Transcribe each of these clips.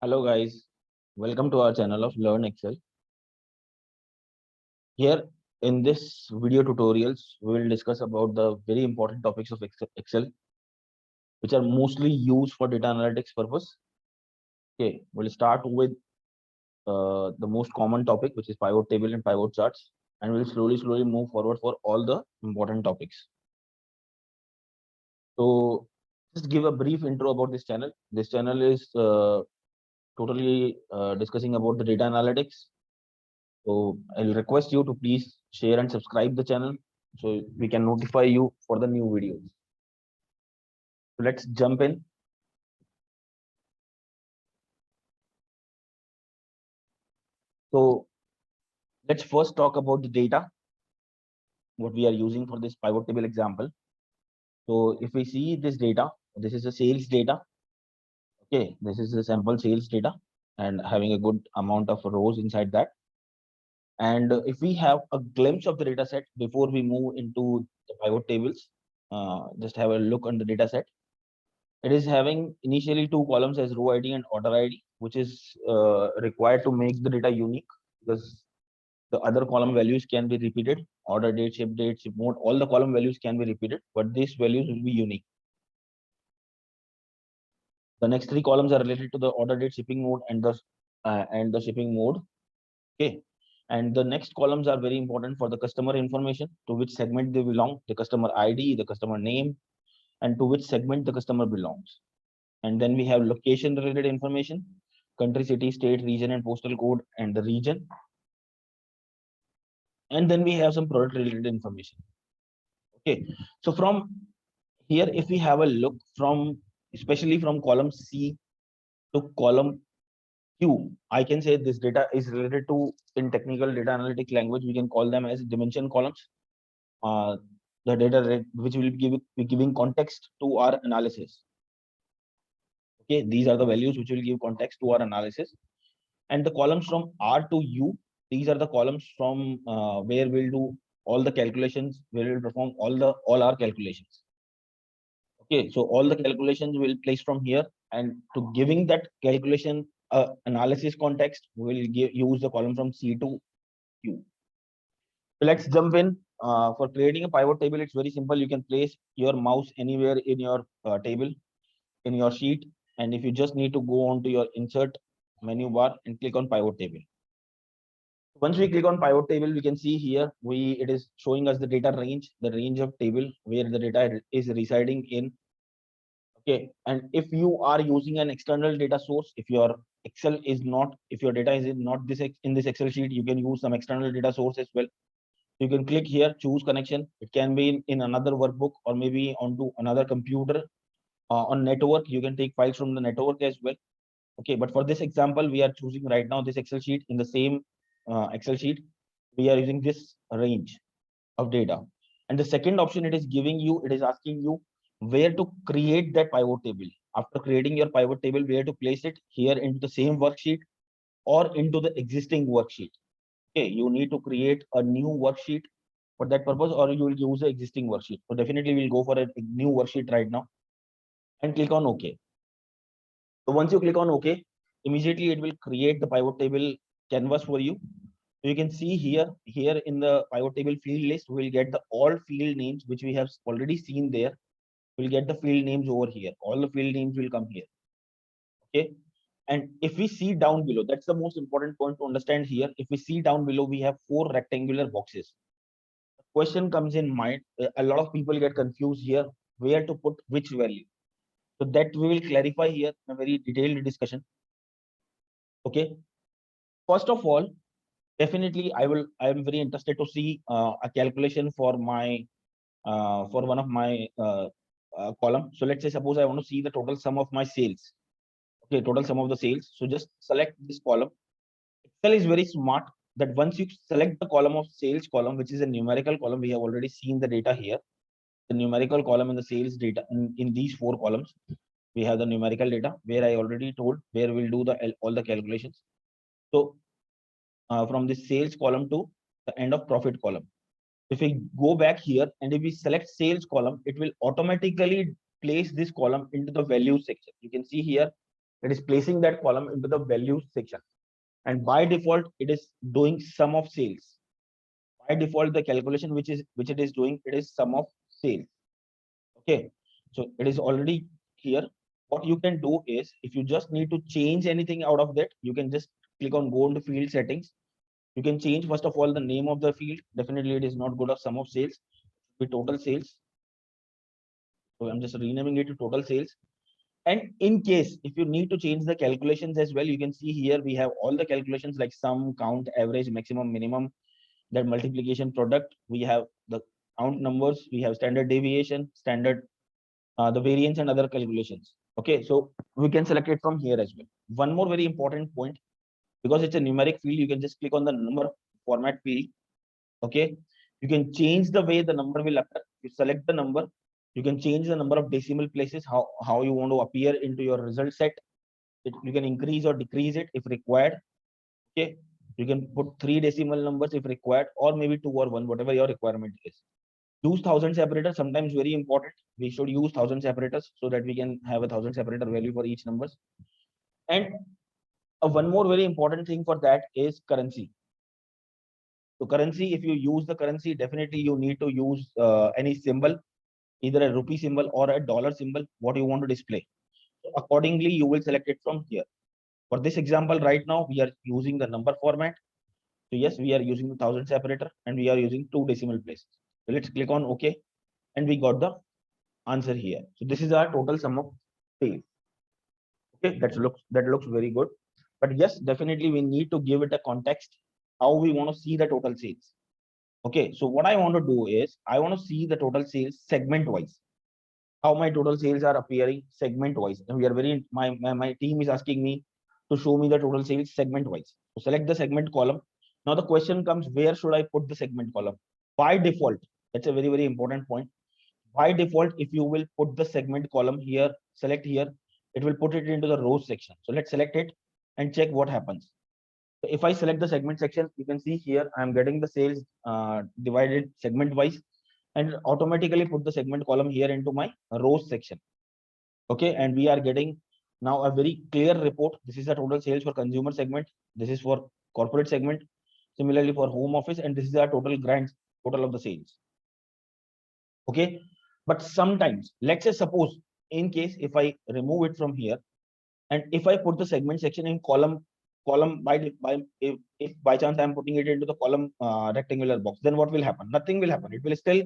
Hello guys, welcome to our channel of Learn Excel. Here in this video tutorials, we will discuss about the very important topics of Excel, which are mostly used for data analytics purpose. Okay, we'll start with the most common topic, which is pivot table and pivot charts, and we'll slowly move forward for all the important topics. So just give a brief intro about this channel. This channel is totally discussing about the data analytics. So I'll request you to please share and subscribe the channel so we can notify you for the new videos. So let's jump in. So let's first talk about the data, what we are using for this pivot table example. So if we see this data, this is a sales data. Okay, this is a sample sales data and having a good amount of rows inside that. And if we have a glimpse of the data set before we move into the pivot tables, just have a look on the data set. It is having initially two columns as row ID and order ID, which is required to make the data unique because the other column values can be repeated. Order date, ship mode, all the column values can be repeated, but these values will be unique. The next three columns are related to the order date, shipping mode, and the shipping mode. Okay, and the next columns are very important for the customer information, to which segment they belong, the customer ID, the customer name, and to which segment the customer belongs. And then we have location related information, country, city, state, region, and postal code, and the region. And then we have some product related information. Okay, so from here, if we have a look from, especially from column C to column Q, I can say this data is related to, in technical data analytic language, we can call them as dimension columns. The data which will be giving context to our analysis. Okay, these are the values which will give context to our analysis. And the columns from R to U, these are the columns from where we'll do all the calculations, where we'll perform all our calculations. Okay, so all the calculations will place from here, and to giving that calculation analysis context, we will use the column from C to Q. So let's jump in. For creating a pivot table, it's very simple. You can place your mouse anywhere in your table, in your sheet, and if you just need to go on to your insert menu bar and click on pivot table. Once we click on pivot table, we can see here it is showing us the data range, the range of table where the data is residing in. Okay, and if you are using an external data source, if your Excel is not, if your data is not this in this Excel sheet, you can use some external data source as well. You can click here, choose connection. It can be in another workbook or maybe onto another computer. On network, you can take files from the network as well. Okay, but for this example, we are choosing right now this Excel sheet. In the same Excel sheet, we are using this range of data. And the second option it is giving you, it is asking you where to create that pivot table. After creating your pivot table, where to place it, here into the same worksheet or into the existing worksheet. Okay, you need to create a new worksheet for that purpose, or you will use the existing worksheet. So definitely we'll go for a new worksheet right now and click on OK. So once you click on OK, immediately it will create the pivot table canvas for you. So you can see here in the pivot table field list, we'll get the all field names which we have already seen there. We'll get the field names over here. All the field names will come here. Okay. And if we see down below, that's the most important point to understand here. If we see down below, we have 4 rectangular boxes. The question comes in mind. A lot of people get confused here, where to put which value. So that we will clarify here in a very detailed discussion. Okay. First of all, definitely I am very interested to see a calculation for my for one of my column. So let's say suppose I want to see the total sum of my sales. Okay, total sum of the sales. So just select this column. Excel is very smart that once you select the column of sales column, which is a numerical column, we have already seen the data here. The numerical column and the sales data in these 4 columns. We have the numerical data where I already told where we'll do all the calculations. So from the sales column to the end of profit column. If we go back here and if we select sales column, it will automatically place this column into the value section. You can see here It is placing that column into the values section. And by default, it is doing sum of sales. By default, the calculation which it is doing, it is sum of sales. Okay, so it is already here. What you can do is, if you just need to change anything out of that, you can just click on go into field settings. You can change first of all the name of the field. Definitely, it is not good of sum of sales. With total sales. So I'm just renaming it to total sales. And in case if you need to change the calculations as well, you can see here we have all the calculations like sum, count, average, maximum, minimum, that multiplication product. We have the count numbers, we have standard deviation, standard the variance and other calculations. Okay, so we can select it from here as well. One more very important point, because it's a numeric field, you can just click on the number format field. Okay, you can change the way the number will appear. You select the number, you can change the number of decimal places, how you want to appear into your result set. You can increase or decrease it if required. Okay, you can put 3 decimal numbers if required, or maybe 2 or 1, whatever your requirement is. Use 1000 separator, sometimes very important. We should use 1000 separators so that we can have a 1000 separator value for each numbers. And one more very important thing for that is currency. So currency, if you use the currency, definitely you need to use any symbol, either a rupee symbol or a dollar symbol, what you want to display. So accordingly, you will select it from here. For this example, right now, we are using the number format. So yes, we are using the 1000 separator and we are using 2 decimal places. So let's click on OK. And we got the answer here. So this is our total sum of sales. Okay, that looks very good. But yes, definitely we need to give it a context, how we want to see the total sales. Okay, so what I want to do is I want to see the total sales segment wise. How my total sales are appearing segment wise. And we are very my team is asking me to show me the total sales segment wise. So select the segment column. Now the question comes, where should I put the segment column? By default, that's a very, very important point. By default, if you will put the segment column here, select here, it will put it into the rows section. So let's select it and check what happens. So if I select the segment section, you can see here I'm getting the sales divided segment wise, and automatically put the segment column here into my rows section. Okay, and we are getting now a very clear report. This is the total sales for consumer segment. This is for corporate segment. Similarly for home office, and this is our total grants, total of the sales. Okay, but sometimes, let's say suppose in case if I remove it from here, and if I put the segment section in column by if by chance I'm putting it into the column rectangular box, then what will happen? Nothing will happen. It will still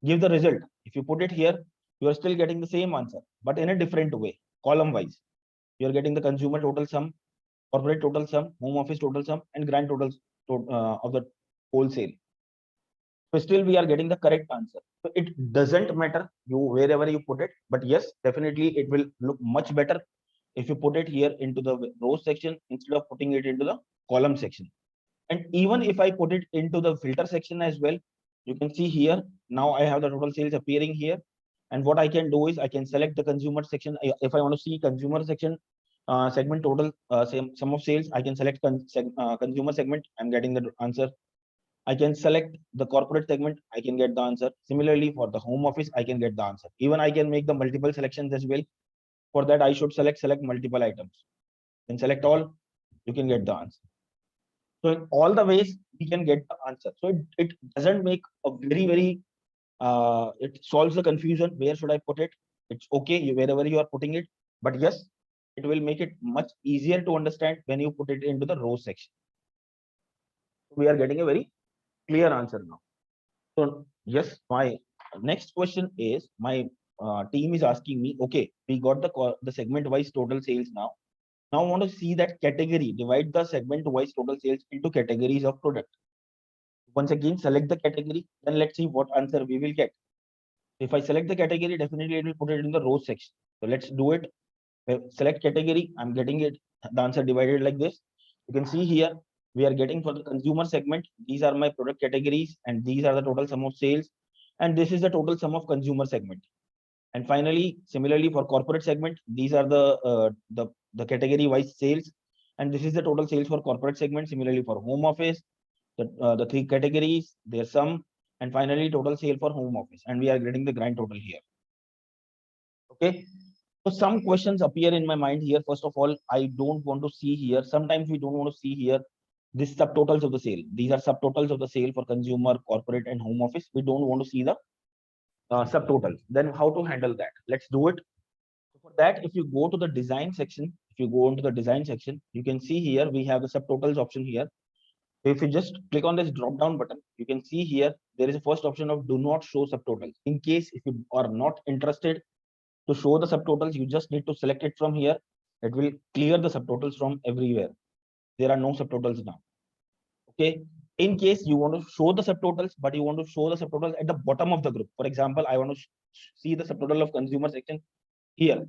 give the result. If you put it here, you are still getting the same answer, but in a different way, column wise. You are getting the consumer total sum, corporate total sum, home office total sum, and grand totals of the wholesale. So still we are getting the correct answer. So it doesn't matter you wherever you put it, but yes, definitely it will look much better if you put it here into the rows section instead of putting it into the column section. And even if I put it into the filter section as well, you can see here, now I have the total sales appearing here. And what I can do is I can select the consumer section. If I want to see consumer section segment total sum of sales, I can select consumer segment. I'm getting the answer. I can select the corporate segment, I can get the answer. Similarly, for the home office, I can get the answer. Even I can make the multiple selections as well. For that, I should select multiple items. Then select all, you can get the answer. So in all the ways, we can get the answer. So it doesn't make a very, it solves the confusion. Where should I put it? It's okay wherever you are putting it. But yes, it will make it much easier to understand when you put it into the row section. We are getting a very clear answer now. So yes, my next question is my team is asking me, okay, we got the segment wise total sales now. Now I want to see that category, divide the segment wise total sales into categories of product. Once again, select the category, then let's see what answer we will get. If I select the category, definitely it will put it in the row section. So let's do it. Select category, I'm getting it, the answer divided like this. You can see here, we are getting for the consumer segment, these are my product categories, and these are the total sum of sales, and this is the total sum of consumer segment. And finally, similarly for corporate segment, these are the category wise sales, and this is the total sales for corporate segment. Similarly for home office, the 3 categories, their sum, and finally total sale for home office, and we are getting the grand total here. Okay, So some questions appear in my mind here. First of all, I don't want to see here. Sometimes we don't want to see here this subtotals of the sale. These are subtotals of the sale for consumer, corporate, and home office. We don't want to see the subtotals. Then how to handle that? Let's do it. For that, if you go to the design section, if you go into the design section, you can see here we have the subtotals option here. So if you just click on this drop down button, you can see here there is a first option of do not show subtotals. In case if you are not interested to show the subtotals, you just need to select it from here. It will clear the subtotals from everywhere. There are no subtotals now. Okay. In case you want to show the subtotals, but you want to show the subtotals at the bottom of the group. For example, I want to see the subtotal of consumer section here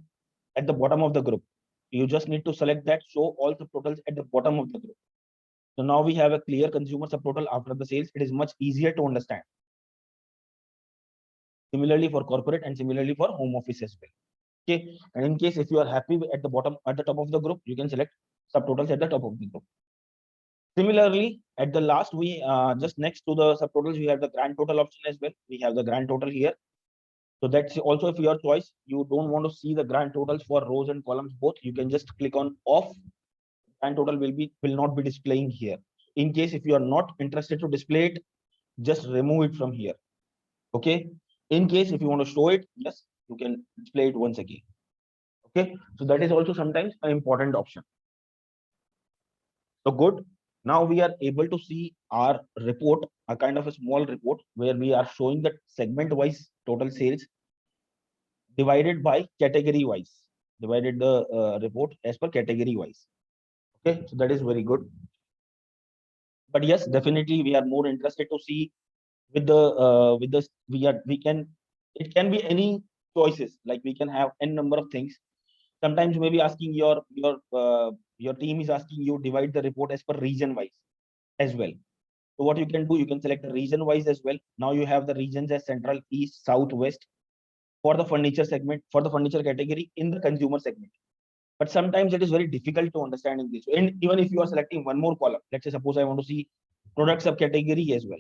at the bottom of the group. You just need to select that, show all subtotals at the bottom of the group. So now we have a clear consumer subtotal after the sales. It is much easier to understand. Similarly for corporate and similarly for home office as well. Okay. And in case if you are happy at the bottom, at the top of the group, you can select subtotals at the top of the group. Similarly, at the last, we just next to the subtotals, we have the grand total option as well. We have the grand total here. So that's also if your choice. You don't want to see the grand totals for rows and columns both. You can just click on off. Grand total will not be displaying here. In case if you are not interested to display it, just remove it from here. Okay. In case if you want to show it, yes, you can display it once again. Okay. So that is also sometimes an important option. So good. Now we are able to see our report, a kind of a small report where we are showing the segment wise total sales divided by category wise, divided the report as per category wise. Okay, so that is very good. But yes, definitely we are more interested to see with the we can, it can be any choices, like we can have n number of things. Sometimes maybe asking your team is asking you divide the report as per region wise as well. So what you can do, you can select the region wise as well. Now you have the regions as central, east, south, west for the furniture segment, for the furniture category in the consumer segment. But sometimes it is very difficult to understand in this. And even if you are selecting one more column, let's say suppose I want to see product subcategory as well.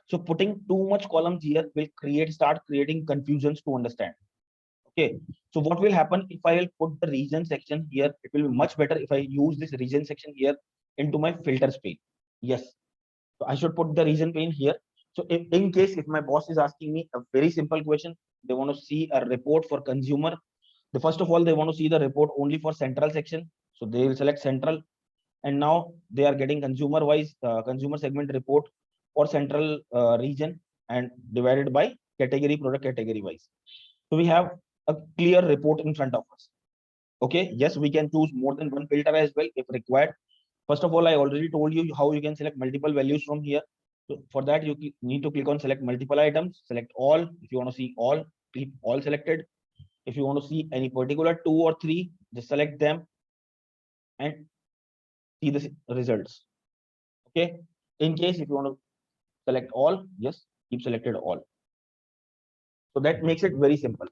So putting too much columns here will start creating confusions to understand. Okay. So what will happen if I will put the region section here? It will be much better if I use this region section here into my filters pane. Yes. So I should put the region pane here. So if, in case if my boss is asking me a very simple question, they want to see a report for consumer. The first of all, they want to see the report only for central section. So they will select central. And now they are getting consumer wise, consumer segment report for central region and divided by category, product category wise. So we have a clear report in front of us. Okay. Yes, we can choose more than one filter as well if required. First of all, I already told you how you can select multiple values from here. So for that, you need to click on select multiple items, select all. If you want to see all, keep all selected. If you want to see any particular 2 or 3, just select them and see the results. Okay. In case if you want to select all, just keep selected all. So that makes it very simple.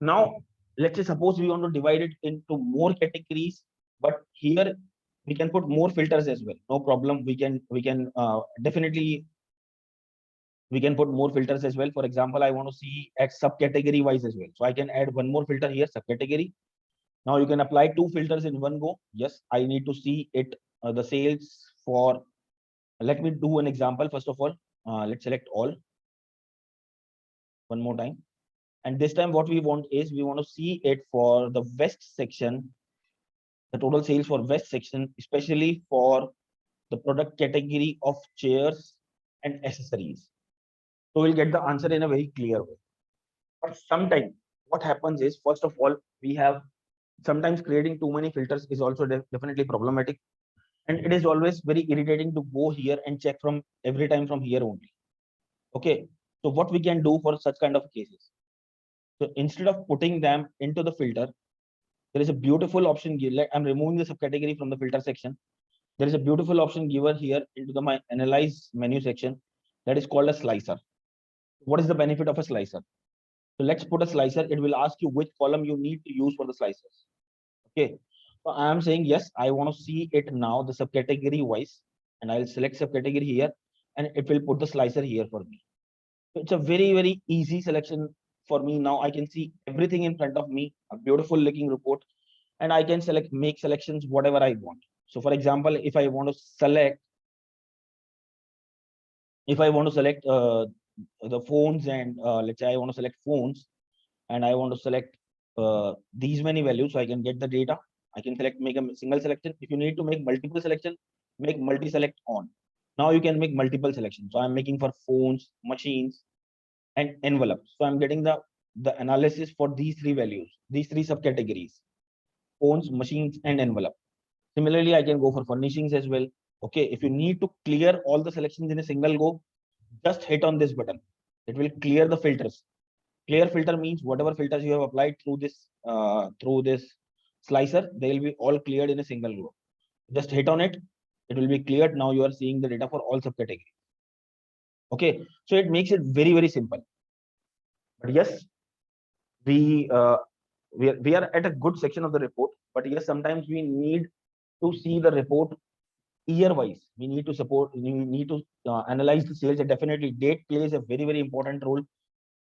Now, let's say suppose we want to divide it into more categories, but here we can put more filters as well. No problem. We can definitely we can put more filters as well. For example, I want to see at subcategory wise as well. So I can add one more filter here, subcategory. Now you can apply 2 filters in one go. Yes, I need to see it, the sales for, let me do an example. First of all, let's select all one more time. And this time what we want is we want to see it for the west section, the total sales for west section, especially for the product category of chairs and accessories. So we'll get the answer in a very clear way. But sometimes what happens is, first of all, we have sometimes creating too many filters is also definitely problematic. And it is always very irritating to go here and check from every time from here only. Okay. So what we can do for such kind of cases? So instead of putting them into the filter, there is a beautiful option here. I'm removing the subcategory from the filter section. There is a beautiful option given here into the my analyze menu section that is called a slicer. What is the benefit of a slicer? So let's put a slicer. It will ask you which column you need to use for the slicers. Okay. So I am saying, yes, I want to see it now, the subcategory wise, and I'll select subcategory here, and it will put the slicer here for me. So it's a very, very easy selection for me. Now I can see everything in front of me, a beautiful looking report, and I can make selections whatever I want. So for example, if I want to select the phones, and let's say I want to select phones, and I want to select these many values, so I can get the data. I can make a single selection. If you need to make multiple selection, make multi-select on. Now you can make multiple selections. So I'm making for phones, machines, and envelopes. So I'm getting the analysis for these three values, these three subcategories: phones, machines, and envelope. Similarly, I can go for furnishings as well. Okay, if you need to clear all the selections in a single go, just hit on this button. It will clear the filters. Clear filter means whatever filters you have applied through this slicer, they will be all cleared in a single go. Just hit on it. It will be cleared. Now you are seeing the data for all subcategories. Okay, so it makes it very, very simple. But yes, we we are at a good section of the report. But yes, sometimes we need to see the report year wise. We need to analyze the sales. And definitely date plays a very, very important role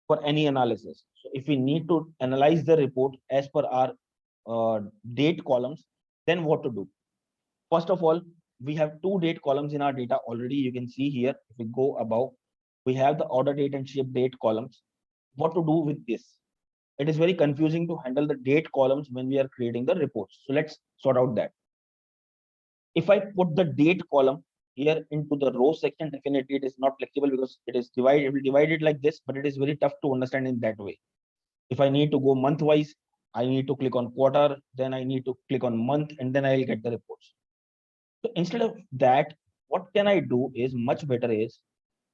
for any analysis. So if we need to analyze the report as per our date columns, then what to do? First of all, we have two date columns in our data already. You can see here, if we go above, we have the order date and ship date columns. What to do with this? It is very confusing to handle the date columns when we are creating the reports. So let's sort out that. If I put the date column here into the row section, definitely it is not flexible because it is divided. It will divide it like this, but it is very tough to understand in that way. If I need to go month wise, I need to click on quarter, then I need to click on month, and then I'll get the reports. So instead of that, what can I do is much better is,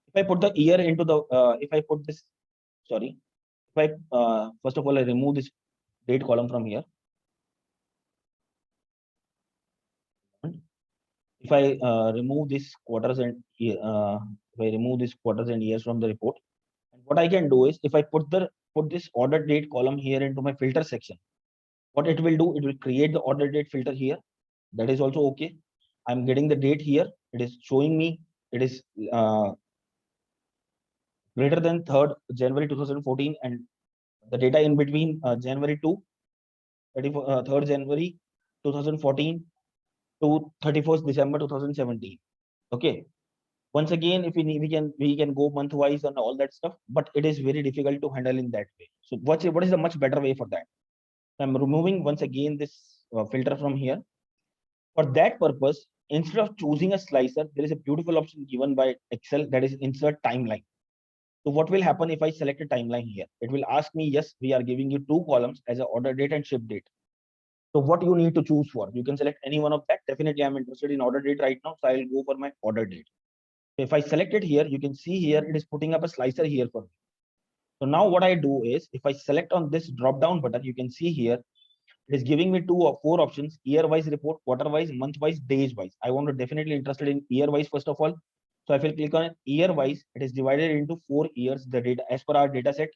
if I put the year into the, if I put this, sorry, if I, first of all, I remove this date column from here. If I remove this quarters and if I remove this quarters and years from the report, and what I can do is, if I put this order date column here into my filter section, what it will do, it will create the order date filter here. That is also okay. I'm getting the date here. It is showing me it is greater than 3rd January 2014, and the data in between January to 3rd January 2014 to 31st December 2017. Okay. Once again, if we need, we can go month wise and all that stuff, but it is very difficult to handle in that way. So what is the much better way for that? I'm removing once again this filter from here. For that purpose, instead of choosing a slicer, there is a beautiful option given by Excel, that is insert timeline. So what will happen if I select a timeline here? It will ask me, yes, we are giving you two columns as a order date and ship date. So what you need to choose for? You can select any one of that. Definitely, I'm interested in order date right now, so I will go for my order date. If I select it here, you can see here it is putting up a slicer here for me. So now what I do is, if I select on this drop down button, you can see here it is giving me 2 or 4 options: year wise report, quarter wise, month wise, days wise. I want to definitely interested in year wise first of all. So if I click on year wise, it is divided into 4 years. The data as per our data set,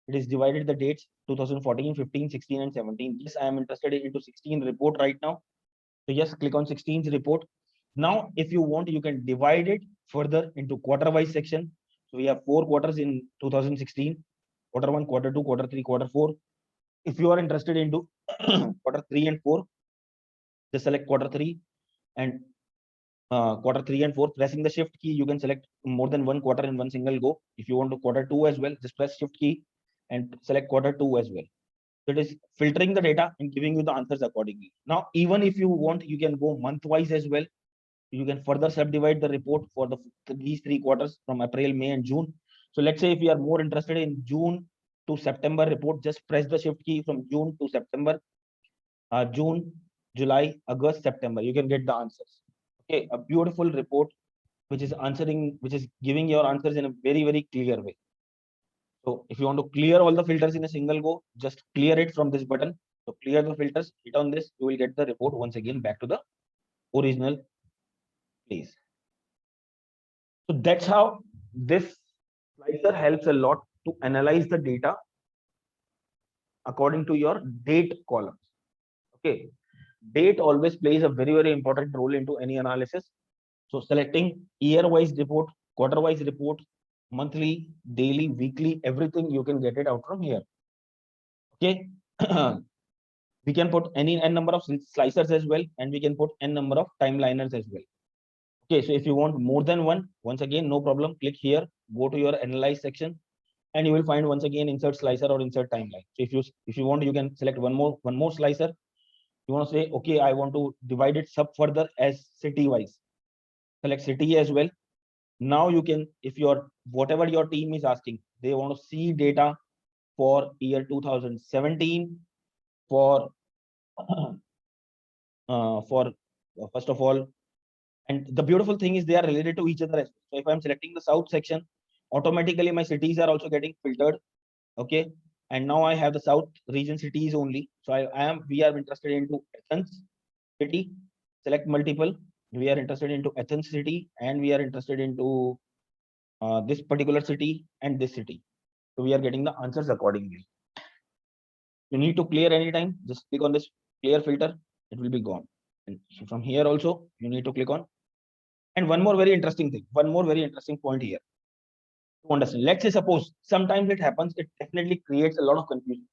it is divided the dates 2014, 15, 16, and 17. Yes, I am interested into 16 report right now. So yes, click on 16th report. Now, if you want, you can divide it further into quarter wise section. So we have 4 quarters in 2016: quarter 1, quarter 2, quarter 3, quarter 4. If you are interested into quarter 3 and 4, just select quarter 3 and quarter 3 and 4. Pressing the shift key, you can select more than one quarter in one single go. If you want to quarter 2 as well, just press shift key and select quarter 2 as well. So it is filtering the data and giving you the answers accordingly. Now, even if you want, you can go month wise as well. You can further subdivide the report for these 3 quarters from April, May, and June. So let's say if you are more interested in June to September report, just press the shift key from June to September, June, July, August, September. You can get the answers. Okay, a beautiful report which is giving your answers in a very, very clear way. So if you want to clear all the filters in a single go, just clear it from this button. So clear the filters, hit on this, you will get the report once again back to the original place. So that's how this slicer helps a lot to analyze the data according to your date columns. Okay, date always plays a very, very important role into any analysis. So selecting year-wise report, quarter-wise report, monthly, daily, weekly, everything you can get it out from here. Okay. We can put any n number of slicers as well, and we can put n number of timeliners as well. Okay, so if you want more than one, once again, no problem. Click here, go to your analyze section, and you will find once again insert slicer or insert timeline. So if you want, you can select one more slicer. You want to say, okay, I want to divide it sub further as city wise. Select city as well. Now you can, if your whatever your team is asking, they want to see data for year 2017 for first of all, and the beautiful thing is they are related to each other as well. So if I'm selecting the south section, automatically my cities are also getting filtered. Okay, and now I have the south region cities only. So we are interested into Athens city. Select multiple. We are interested into Athens city, and we are interested into this particular city and this city. So we are getting the answers accordingly. You need to clear anytime, just click on this clear filter, it will be gone. And so from here also, you need to click on. And one more very interesting thing, one more very interesting point here to understand. Let's say suppose sometimes it happens, it definitely creates a lot of confusion.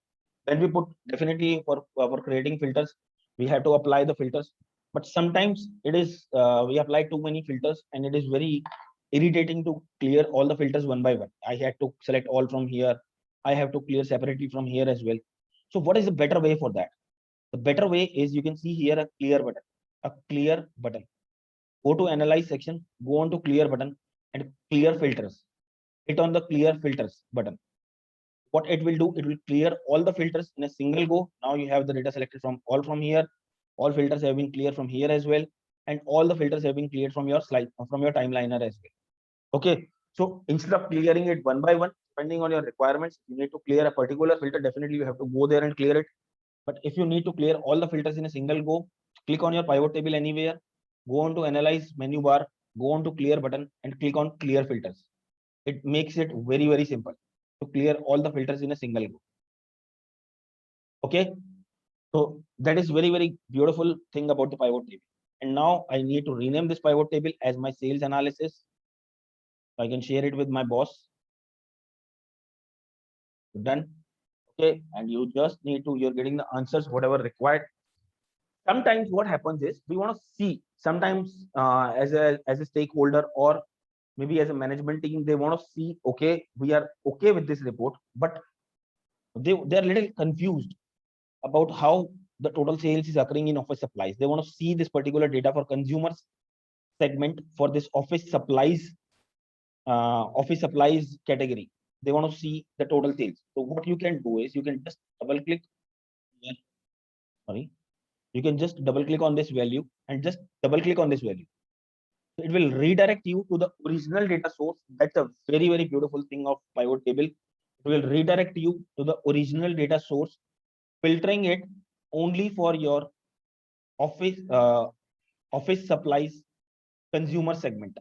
When we put definitely for creating filters, we have to apply the filters. But sometimes it is we apply too many filters and it is very irritating to clear all the filters one by one. I had to select all from here. I have to clear separately from here as well. So what is the better way for that? The better way is you can see here a clear button, a clear button. Go to analyze section, go on to clear button and clear filters. Hit on the clear filters button. What it will do, it will clear all the filters in a single go. Now you have the data selected from all from here. All filters have been cleared from here as well. And all the filters have been cleared from your slide, from your timeliner as well. Okay. So instead of clearing it one by one, depending on your requirements, you need to clear a particular filter. Definitely you have to go there and clear it. But if you need to clear all the filters in a single go, click on your pivot table anywhere, go on to analyze menu bar, go on to clear button and click on clear filters. It makes it very, very simple to clear all the filters in a single go. Okay. So that is very, very beautiful thing about the pivot table. And now I need to rename this pivot table as my sales analysis. So I can share it with my boss. Done. Okay. And you just need to, you're getting the answers, whatever required. Sometimes what happens is we want to see sometimes as a stakeholder or maybe as a management team, they want to see, okay, we are okay with this report, but they're a little confused about how the total sales is occurring in office supplies. They want to see this particular data for consumers segment for this office supplies category. They want to see the total sales. So what you can do is you can just double click here. Sorry, you can just double click on this value and just double click on this value. It will redirect you to the original data source. That's a very, very beautiful thing of pivot table. It will redirect you to the original data source, filtering it only for your office office supplies consumer segment,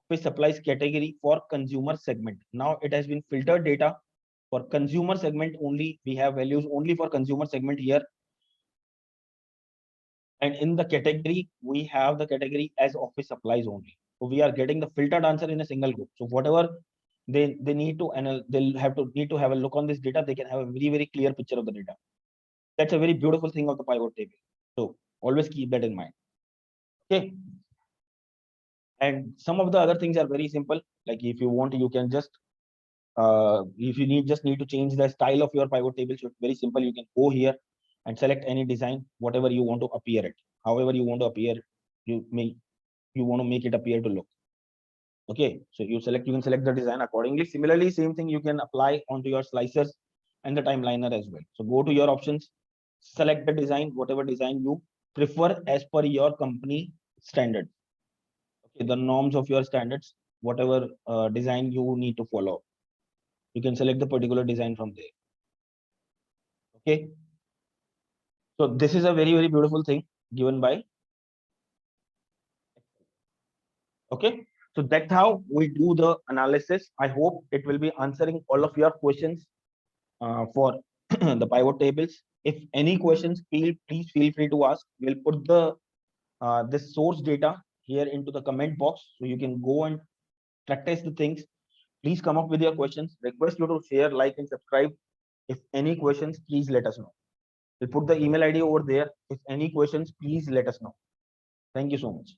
office supplies category for consumer segment. Now it has been filtered data for consumer segment only. We have values only for consumer segment here. And in the category, we have the category as office supplies only. So we are getting the filtered answer in a single group. So whatever they need to, and they'll need to have a look on this data. They can have a very, very clear picture of the data. That's a very beautiful thing of the pivot table. So always keep that in mind. Okay. And some of the other things are very simple. Like if you want, you can just if you just need to change the style of your pivot table. So it's very simple. You can go here and select any design, whatever you want to appear it, however you want to appear, you want to make it appear to look. Okay, so you can select the design accordingly. Similarly, same thing you can apply onto your slicers and the timeliner as well. So go to your options, select the design, whatever design you prefer as per your company standard. Okay, the norms of your standards, whatever design you need to follow. You can select the particular design from there. Okay. So this is a very, very beautiful thing given by. Okay. So that's how we do the analysis. I hope it will be answering all of your questions for the pivot tables. If any questions, please feel free to ask. We'll put the this source data here into the comment box, so you can go and practice the things. Please come up with your questions. Request you to share, like, and subscribe. If any questions, please let us know. We'll put the email ID over there. If any questions, please let us know. Thank you so much.